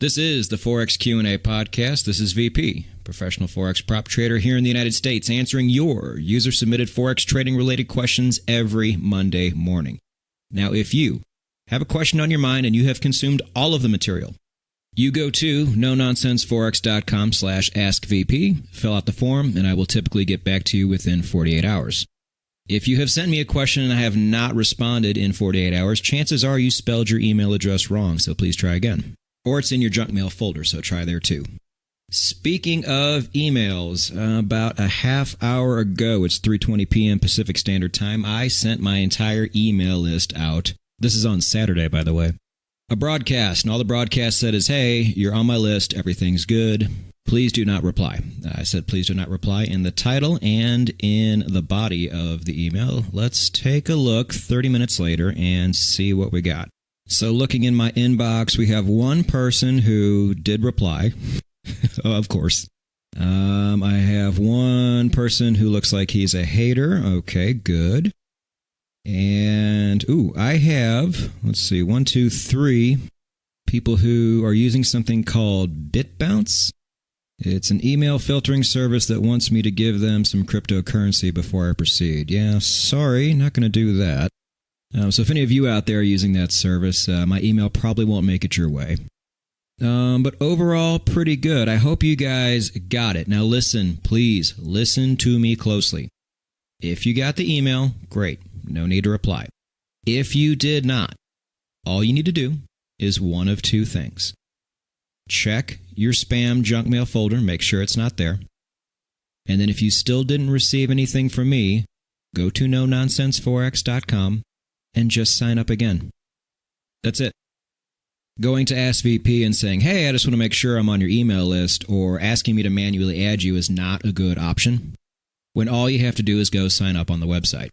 This is the Forex Q&A podcast. This is VP, professional Forex prop trader here in the United States, answering your user-submitted Forex trading-related questions every Monday morning. Now, if you have a question on your mind and you have consumed all of the material, you go to nononsenseforex.com/askvp, fill out the form, and I will typically get back to you within 48 hours. If you have sent me a question and I have not responded in 48 hours, chances are you spelled your email address wrong, so please try again. Or it's in your junk mail folder, so try there too. Speaking of emails, about a half hour ago, it's 3:20 p.m. Pacific Standard Time, I sent my entire email list out. This is on Saturday, by the way. A broadcast, and all the broadcast said is, hey, you're on my list, everything's good. Please do not reply. I said please do not reply in the title and in the body of the email. Let's take a look 30 minutes later and see what we got. So looking in my inbox, we have one person who did reply. Of course. I have one person who looks like he's a hater. Okay, good. And, I have, 1, 2, 3 people who are using something called BitBounce. It's an email filtering service that wants me to give them some cryptocurrency before I proceed. Yeah, sorry, not going to do that. So if any of you out there are using that service, my email probably won't make it your way. But overall, pretty good. I hope you guys got it. Now listen, please, listen to me closely. If you got the email, great. No need to reply. If you did not, all you need to do is one of two things. Check your spam junk mail folder, make sure it's not there. And then if you still didn't receive anything from me, go to nononsenseforex.com and just sign up again. That's it. Going to Ask VP and saying, hey, I just want to make sure I'm on your email list, or asking me to manually add you is not a good option, when all you have to do is go sign up on the website.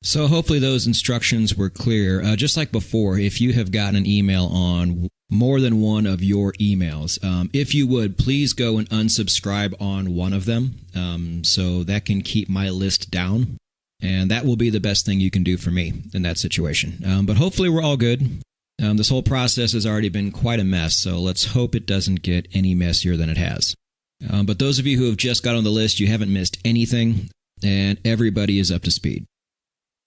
So hopefully those instructions were clear. Just like before, if you have gotten an email on more than one of your emails, if you would, please go and unsubscribe on one of them, so that can keep my list down. And that will be the best thing you can do for me in that situation. But hopefully we're all good. This whole process has already been quite a mess, so let's hope it doesn't get any messier than it has. But those of you who have just got on the list, you haven't missed anything, and everybody is up to speed.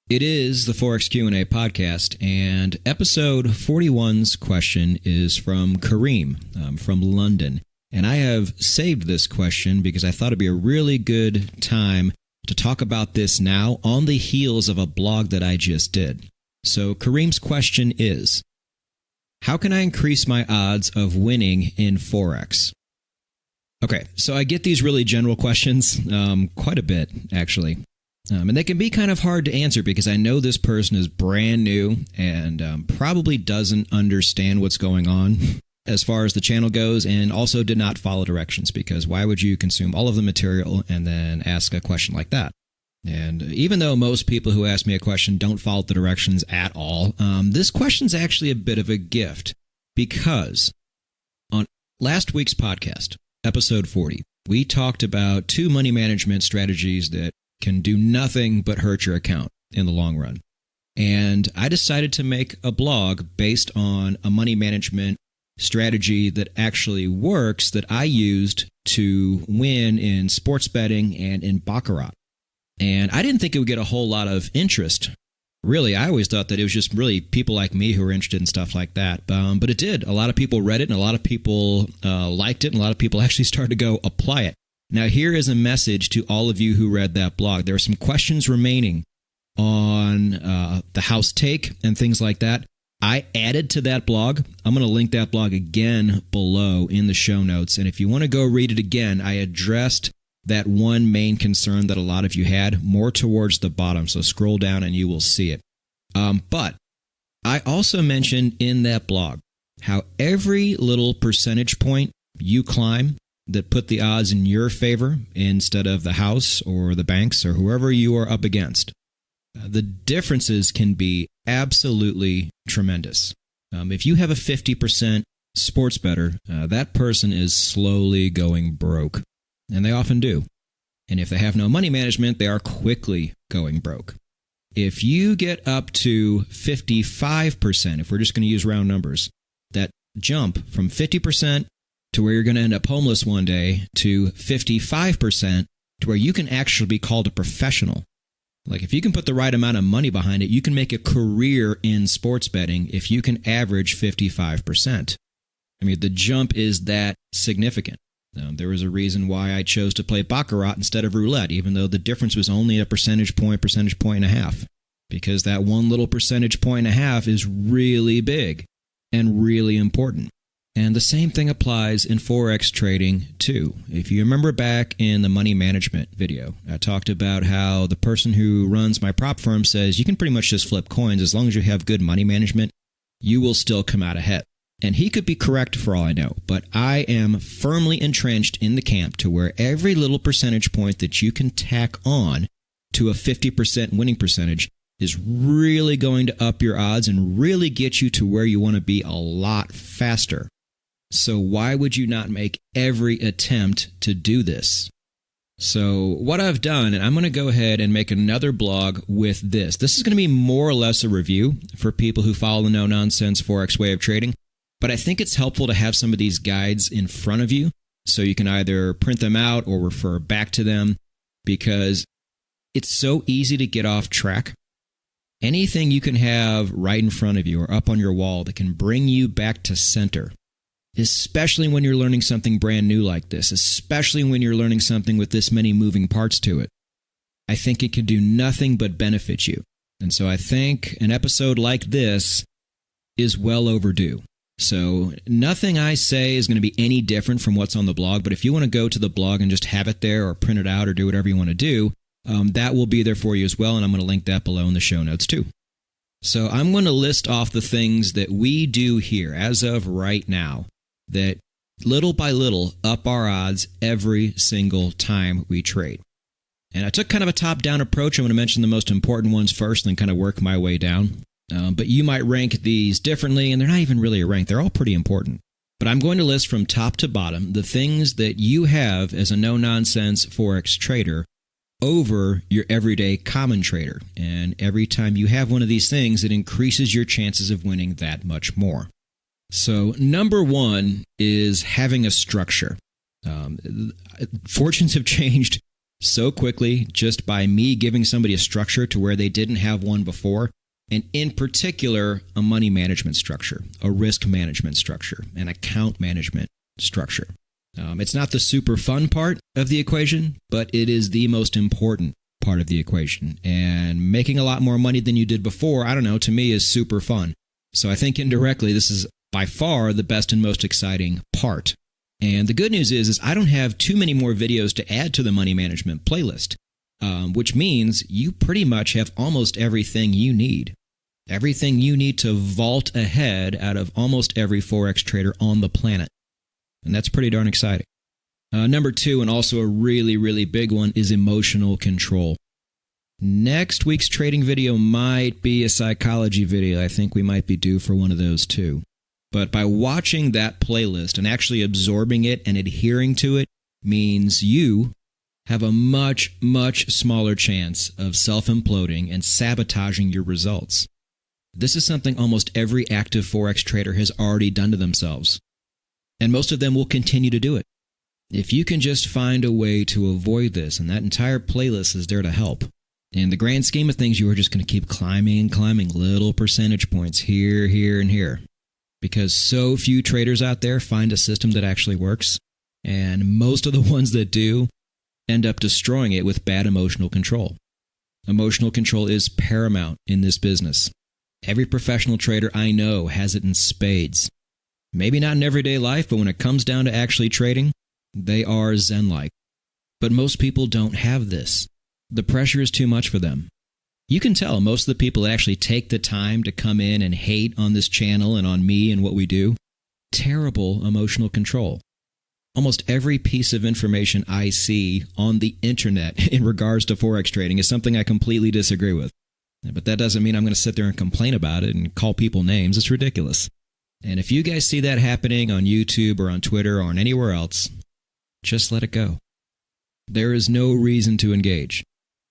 It is the Forex Q&A podcast, and episode 41's question is from Kareem from London. And I have saved this question because I thought it'd be a really good time to talk about this now on the heels of a blog that I just did. So Kareem's question is, how can I increase my odds of winning in Forex? Okay, so I get these really general questions quite a bit, actually. And they can be kind of hard to answer because I know this person is brand new and probably doesn't understand what's going on as far as the channel goes, and also did not follow directions, because why would you consume all of the material and then ask a question like that? And even though most people who ask me a question don't follow the directions at all, this question's actually a bit of a gift, because on last week's podcast, episode 40, we talked about 2 money management strategies that can do nothing but hurt your account in the long run. And I decided to make a blog based on a money management strategy that actually works, that I used to win in sports betting and in Baccarat. And I didn't think it would get a whole lot of interest. Really, I always thought that it was just really people like me who were interested in stuff like that. But it did. A lot of people read it, and a lot of people liked it, and a lot of people actually started to go apply it. Now, here is a message to all of you who read that blog. There are some questions remaining on the house take and things like that. I added to that blog. I'm going to link that blog again below in the show notes. And if you want to go read it again, I addressed that one main concern that a lot of you had more towards the bottom. So scroll down and you will see it. But I also mentioned in that blog how every little percentage point you climb that put the odds in your favor instead of the house or the banks or whoever you are up against, the differences can be absolutely tremendous. If you have a 50% sports bettor, that person is slowly going broke, and they often do. And if they have no money management, they are quickly going broke. If you get up to 55%, if we're just going to use round numbers, that jump from 50% to where you're going to end up homeless one day to 55% to where you can actually be called a professional. Like if you can put the right amount of money behind it, you can make a career in sports betting if you can average 55%. I mean, the jump is that significant. There was a reason why I chose to play Baccarat instead of roulette, even though the difference was only a percentage point and a half. Because that one little percentage point and a half is really big and really important. And the same thing applies in Forex trading too. If you remember back in the money management video, I talked about how the person who runs my prop firm says you can pretty much just flip coins as long as you have good money management, you will still come out ahead. And he could be correct for all I know, but I am firmly entrenched in the camp to where every little percentage point that you can tack on to a 50% winning percentage is really going to up your odds and really get you to where you want to be a lot faster. So why would you not make every attempt to do this? So what I've done, and I'm going to go ahead and make another blog with this. This is going to be more or less a review for people who follow the No Nonsense Forex way of trading. But I think it's helpful to have some of these guides in front of you so you can either print them out or refer back to them because it's so easy to get off track. Anything you can have right in front of you or up on your wall that can bring you back to center, especially when you're learning something brand new like this, especially when you're learning something with this many moving parts to it, I think it can do nothing but benefit you. And so I think an episode like this is well overdue. So nothing I say is going to be any different from what's on the blog, but if you want to go to the blog and just have it there or print it out or do whatever you want to do, that will be there for you as well, and I'm going to link that below in the show notes too. So I'm going to list off the things that we do here as of right now that little by little up our odds every single time we trade. And I took kind of a top-down approach. I'm going to mention the most important ones first and then kind of work my way down. But you might rank these differently, and they're not even really a rank. They're all pretty important. But I'm going to list from top to bottom the things that you have as a no-nonsense Forex trader over your everyday common trader. And every time you have one of these things, it increases your chances of winning that much more. So number one is having a structure. Fortunes have changed so quickly just by me giving somebody a structure to where they didn't have one before. And in particular, a money management structure, a risk management structure, an account management structure. It's not the super fun part of the equation, but it is the most important part of the equation. And making a lot more money than you did before, I don't know, to me is super fun. So I think indirectly, this is by far the best and most exciting part. And the good news is I don't have too many more videos to add to the money management playlist, which means you pretty much have almost everything you need. Everything you need to vault ahead out of almost every Forex trader on the planet. And that's pretty darn exciting. Number two, and also a really, really big one, is emotional control. Next week's trading video might be a psychology video. I think we might be due for one of those too. But by watching that playlist and actually absorbing it and adhering to it means you have a much, much smaller chance of self-imploding and sabotaging your results. This is something almost every active Forex trader has already done to themselves. And most of them will continue to do it. If you can just find a way to avoid this, and that entire playlist is there to help. In the grand scheme of things, you are just going to keep climbing and climbing little percentage points here, here, and here. Because so few traders out there find a system that actually works. And most of the ones that do end up destroying it with bad emotional control. Emotional control is paramount in this business. Every professional trader I know has it in spades. Maybe not in everyday life, but when it comes down to actually trading, they are zen-like. But most people don't have this. The pressure is too much for them. You can tell most of the people that actually take the time to come in and hate on this channel and on me and what we do, terrible emotional control. Almost every piece of information I see on the internet in regards to Forex trading is something I completely disagree with. But that doesn't mean I'm going to sit there and complain about it and call people names. It's ridiculous. And if you guys see that happening on YouTube or on Twitter or on anywhere else, just let it go. There is no reason to engage.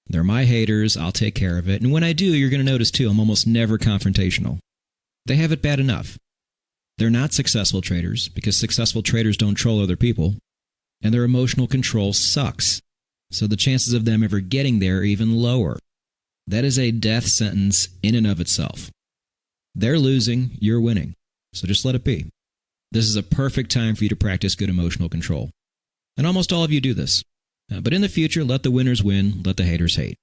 They're my haters. I'll take care of it. And when I do, you're going to notice too, I'm almost never confrontational. They have it bad enough. They're not successful traders because successful traders don't troll other people, and their emotional control sucks. So the chances of them ever getting there are even lower. That is a death sentence in and of itself. They're losing, you're winning. So just let it be. This is a perfect time for you to practice good emotional control. And almost all of you do this. But in the future, let the winners win, let the haters hate.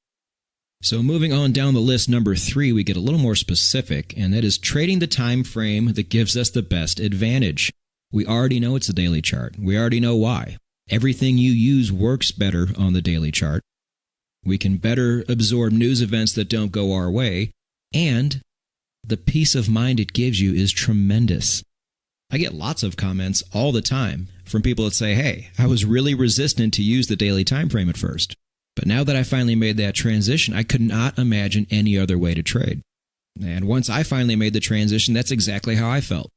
So moving on down the list, number 3, we get a little more specific, and that is trading the time frame that gives us the best advantage. We already know it's a daily chart. We already know why. Everything you use works better on the daily chart. We can better absorb news events that don't go our way, and the peace of mind it gives you is tremendous. I get lots of comments all the time from people that say, hey, I was really resistant to use the daily time frame at first. But now that I finally made that transition, I could not imagine any other way to trade. And once I finally made the transition, that's exactly how I felt.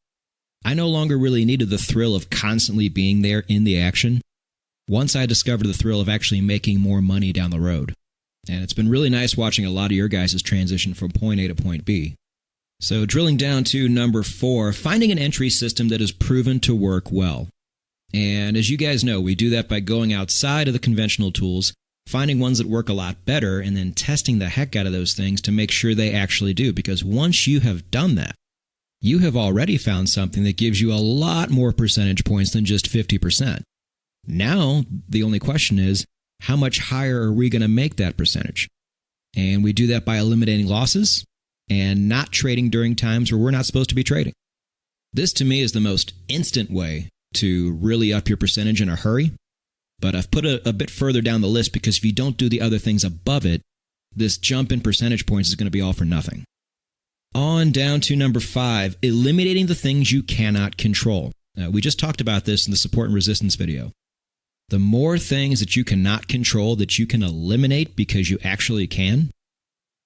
I no longer really needed the thrill of constantly being there in the action once I discovered the thrill of actually making more money down the road. And it's been really nice watching a lot of your guys' transition from point A to point B. So drilling down to number 4, finding an entry system that is proven to work well. And as you guys know, we do that by going outside of the conventional tools, finding ones that work a lot better, and then testing the heck out of those things to make sure they actually do. Because once you have done that, you have already found something that gives you a lot more percentage points than just 50%. Now, the only question is, how much higher are we going to make that percentage? And we do that by eliminating losses and not trading during times where we're not supposed to be trading. This, to me, is the most instant way to really up your percentage in a hurry. But I've put a bit further down the list because if you don't do the other things above it, this jump in percentage points is going to be all for nothing. On down to number 5, eliminating the things you cannot control. We just talked about this in the support and resistance video. The more things that you cannot control that you can eliminate because you actually can,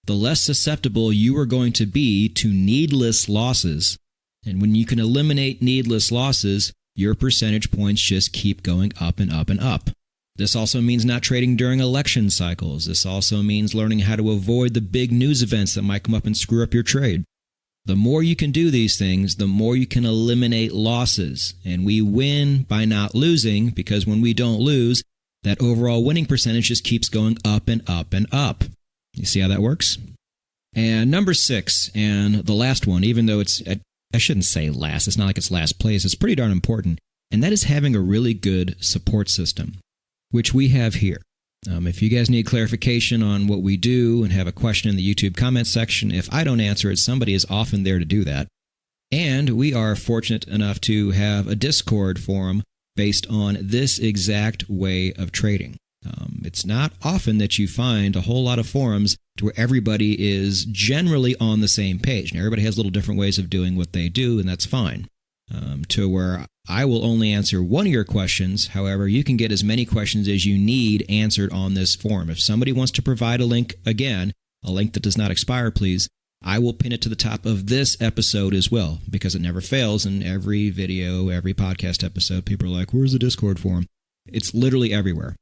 the less susceptible you are going to be to needless losses. And when you can eliminate needless losses, your percentage points just keep going up and up and up. This also means not trading during election cycles. This also means learning how to avoid the big news events that might come up and screw up your trade. The more you can do these things, the more you can eliminate losses. And we win by not losing, because when we don't lose, that overall winning percentage just keeps going up and up and up. You see how that works? And number 6, and the last one, even though I shouldn't say last, it's not like it's last place, it's pretty darn important, and that is having a really good support system, which we have here. If you guys need clarification on what we do and have a question in the YouTube comment section, if I don't answer it, somebody is often there to do that. And we are fortunate enough to have a Discord forum based on this exact way of trading. It's not often that you find a whole lot of forums to where everybody is generally on the same page. Now, everybody has little different ways of doing what they do, and that's fine. To where I will only answer one of your questions. However, you can get as many questions as you need answered on this forum. If somebody wants to provide a link, again, a link that does not expire, please, I will pin it to the top of this episode as well, because it never fails. In every video, every podcast episode, people are like, where's the Discord forum? It's literally everywhere,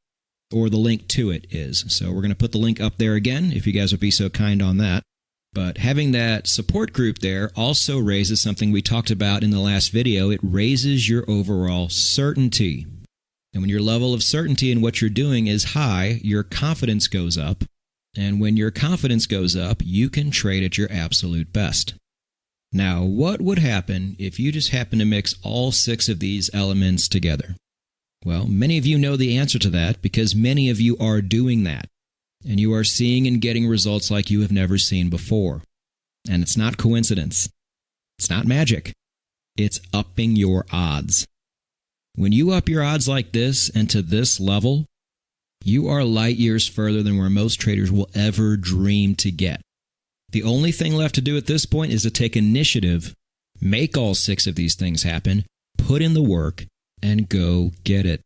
or the link to it is. So we're going to put the link up there again, if you guys would be so kind on that. But having that support group there also raises something we talked about in the last video. It raises your overall certainty. And when your level of certainty in what you're doing is high, your confidence goes up. And when your confidence goes up, you can trade at your absolute best. Now, what would happen if you just happen to mix all 6 of these elements together? Well, many of you know the answer to that because many of you are doing that. And you are seeing and getting results like you have never seen before. And it's not coincidence. It's not magic. It's upping your odds. When you up your odds like this and to this level, you are light years further than where most traders will ever dream to get. The only thing left to do at this point is to take initiative, make all 6 of these things happen, put in the work, and go get it.